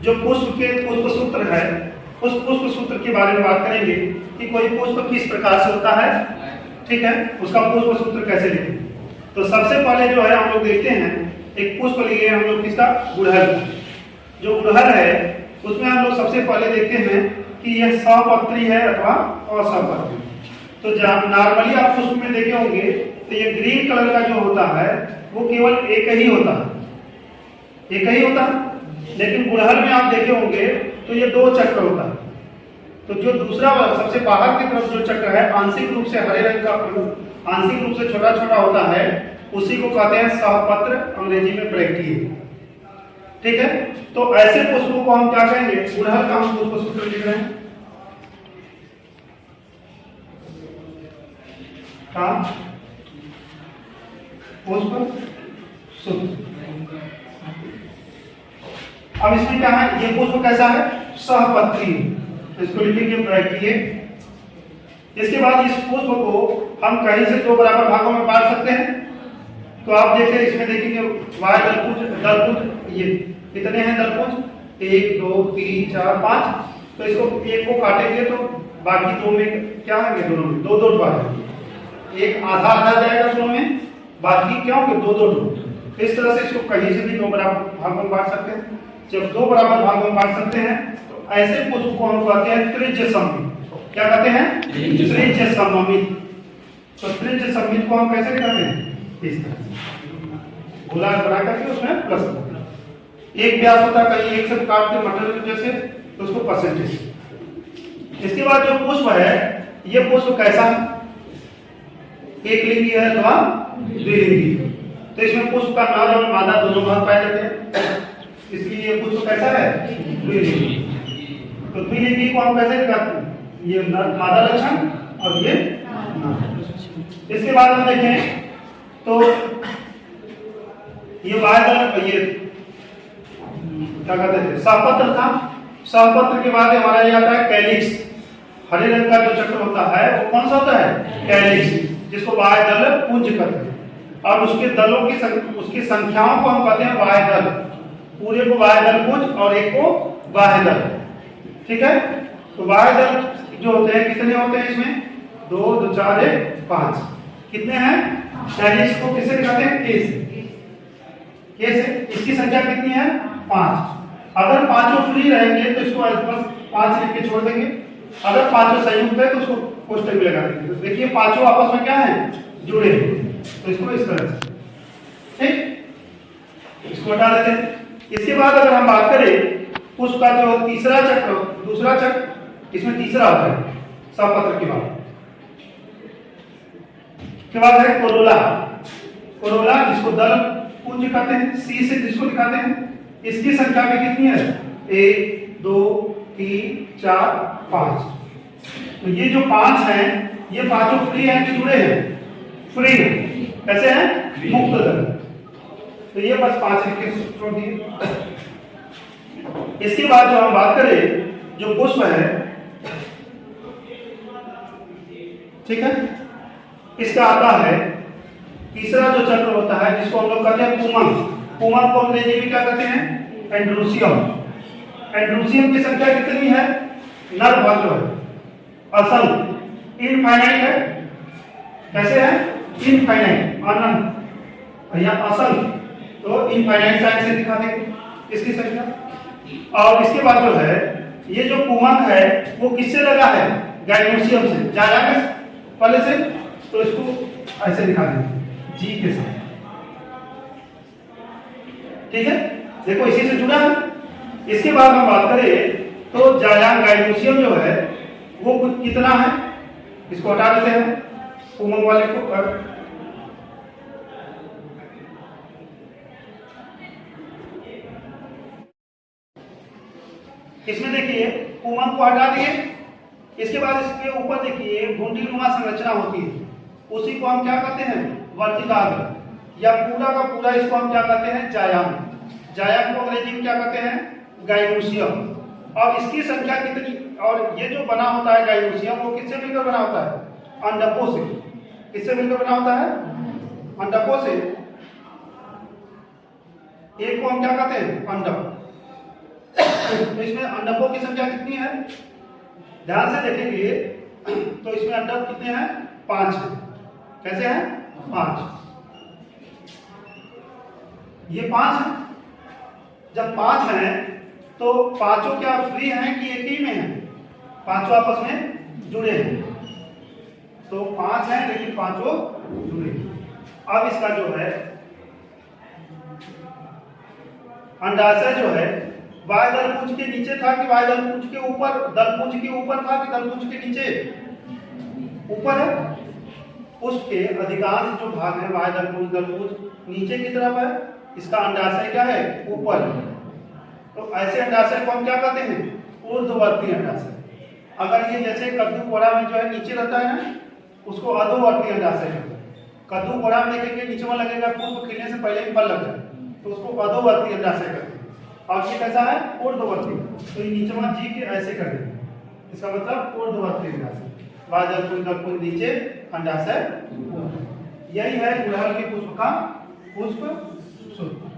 जो पुष्प के पुष्प सूत्र है, उस पुष्प सूत्र के बारे में बात करेंगे कि कोई पुष्प किस प्रकार से होता है, ठीक है, उसका पुष्प सूत्र कैसे लिखें। तो सबसे पहले जो है हम लोग देखते हैं, एक पुष्प लिए हम लोग किसका, गुड़हल। जो गुड़हल है उसमें हम लोग सबसे पहले देखते हैं कि यह सपत्री है अथवा असपत्री। तो नॉर्मली आप पुष्प में देखे होंगे तो ये ग्रीन कलर का जो होता है वो केवल एक ही होता है, एक ही होता है। लेकिन गुड़हल में आप देखे होंगे तो ये दो चक्र होता है। तो जो दूसरा सबसे बाहर की तरफ जो चक्र है आंशिक रूप से हरे रंग का, आंशिक रूप से छोटा छोटा होता है, उसी को कहते हैं सहपत्र, अंग्रेजी में ब्रैक्टिए, ठीक है। तो ऐसे पुष्पों को हम क्या कहेंगे, गुड़हल का हम पुष्प सूत्र लिख रहे हैं, पुष्प सूत्र। अब इसमें क्या है, ये पुष्प कैसा है, सहपत्री, इसको लिखेंगे ब्रैक्टिए। इसके बाद इस पुष्प को हम कहीं से दो बराबर भागों में बांट सकते हैं। तो आप देखिए इसमें देखेंगे वाय दलपुंज ये कितने हैं दलपुंज, 1 2 3 4 5। तो इसको एक को काटेंगे तो बाकी दो में क्या होंगे, दोनों में दो दो बार, एक आधा आधा जाएगा दोनों में, बाकी क्या होंगे दो दो। इस तरह से इसको कहीं से भी दो बराबर भागों में बांट सकते हैं। जब दो बराबर भागों में बांट सकते हैं तो ऐसे पुष्प को हम कहते हैं त्रिज्य सममित। क्या कहते हैं, त्रिज्य सममित। तो त्रिज्य सममित को हम कैसे कहते हैं, इस तरह से गोला बना करके उसमें प्लस एक व्यास होता है, कहीं एक से काट के मटर जैसे, तो उसको परसेंटेज। इसके बाद जो पुष्प है, ये पुष्प कैसा है, एक लिंगी है अथवा द्विलिंगी। तो इसमें पुष्प का नर और मादा दोनों भाग पाए जाते हैं, इसलिए ये पुष्प कैसा है, द्विलिंगी। तो द्विलिंगी को हम कैसे दिखाते हैं, ये मादा लक्षण और ये नर। इसके बाद हम देखें तो ये वायदल, ये क्या कहते थे, सहपत्र था। सहपत्र के बाद हमारा ये आता है कैलिक्स। हरे रंग का जो चक्र होता है वो कौन सा होता है, कैलिक्स, जिसको वायदल पुंज कहते हैं। और उसके दलों की उसकी संख्याओं को हम कहते हैं वायदल। पूरे को वायदल पुंज और एक को वायदल, ठीक है। तो वायदल जो होते हैं कितने होते हैं इसमें, 2 2 4 1 5 कितने हैं, कैलिक्स को किससे कहते हैं, के से। के से इसकी संख्या कितनी है, 5। अगर पांचों फ्री रहेंगे तो इसको बस 5 लिख के छोड़ देंगे। अगर पांचों संयुक्त है तो उसको कोष्टक में लगा देंगे। तो देखिए पांचों आपस में क्या है, जुड़े हैं। तो इसको इस तरह से, ठीक, इसको हटा देते हैं। इसके बाद अगर हम बात करें पुष्प का जो तीसरा चक्र, दूसरा चक्र, इसमें तीसरा होता है सहपत्र के बाद है कोरोला। कोरोला जिसको दल पुंज कहते हैं, सी से जिसको दिखाते हैं। इसकी संख्या भी कितनी है, 1 2 3 4 5। तो ये जो 5 हैं, ये पांचों फ्री हैं कि जुड़े हैं, फ्री है। कैसे हैं, मुक्त दल। तो ये बस 5 लिख के छोड़ दिए। इसके बाद जो हम बात करें जो पुष्प है, ठीक है, इसका आता है तीसरा जो चक्र होता है जिसको हम लोग कहते हैं पुमंग। पुमंग को अंग्रेजी में क्या कहते हैं, एंड्रोसियम। एंड्रोसियम की संख्या कितनी है, नर भाग जो है असंख्य, इनफाइनाइट है। कैसे है, इनफाइनाइट, अनंत, या असंख्य। तो इनफाइनाइट साइन से दिखा देंगे इसकी संख्या। और इसके बाद जो है ये जो पुमंग है वो किससे लगा है, गाइनोसियम से, जायलैकस पहले से। तो इसको ऐसे दिखा देंगे जी के साथ, ठीक है, देखो इसी से जुड़ा है। इसके बाद हम बात करें तो जायांग गाइनोसियम जो है वो कितना है, इसको हटा देते हैं पुमंग वाले को। इसमें देखिए पुमंग को हटा दिए। इसके बाद इसके ऊपर देखिए घुंडीनुमा संरचना होती है, उसी को हम क्या कहते हैं, वर्तिकाग्र, या पूरा का पूरा इसको हम क्या कहते हैं, जायांग। जायांग को अंग्रेजी में क्या कहते हैं, गाइनोसियम। और इसकी संख्या कितनी, और ये जो बना होता है गाइनोसियम वो किससे मिलकर बना होता है, अंडकों से। किससे मिलकर बना होता है, अंडकों से। एक को हम क्या कहते हैं, अंडक, तो इसमें अंडकों की संख्या कितनी है? ध्यान से देखेंगे तो इसमें अंडक कितने हैं? 5 हैं। कैसे हैं? 5। ये 5 है। जब 5 हैं तो पांचों क्या फ्री हैं कि एक ही में हैं? पांचों आपस में जुड़े हैं। तो 5 हैं लेकिन पांचों जुड़े हैं। अब इसका जो है अंडाशय जो है वाय दलपुंज के नीचे था कि वाय दलपुंज के ऊपर? दलपुंज के ऊपर था कि दलपुंज के नीचे? ऊपर है। उसके अधिकांश जो भाग है वाय दलपुंज दलपुंज नीचे की तरफ है। इसका अंडाशय क्या है? ऊपर। तो ऐसे अंडाशय को हम क्या कहते हैं? ऊर्ध्ववर्ती अंडाशय। अगर ये जैसे कद्दू कोड़ा में जो है नीचे रहता है ना, उसको अधोवर्ती अंडाशय कहते हैं। कद्दू कोड़ा में देखेंगे नीचे में लगेगा पुष्प खिलने से पहले ही फल लग जाए, तो उसको अधोवर्ती अंडाशय कहते हैं। और ये कैसा है? ऊर्ध्ववर्ती। तो ये नीचे में जी के ऐसे कर देंगे, इसका मतलब ऊर्ध्ववर्ती अंडाशय। वाय दलपुंज दलपुंज नीचे, अंडाशय। यही है गुड़हल के पुष्प का पुष्प सूत्र।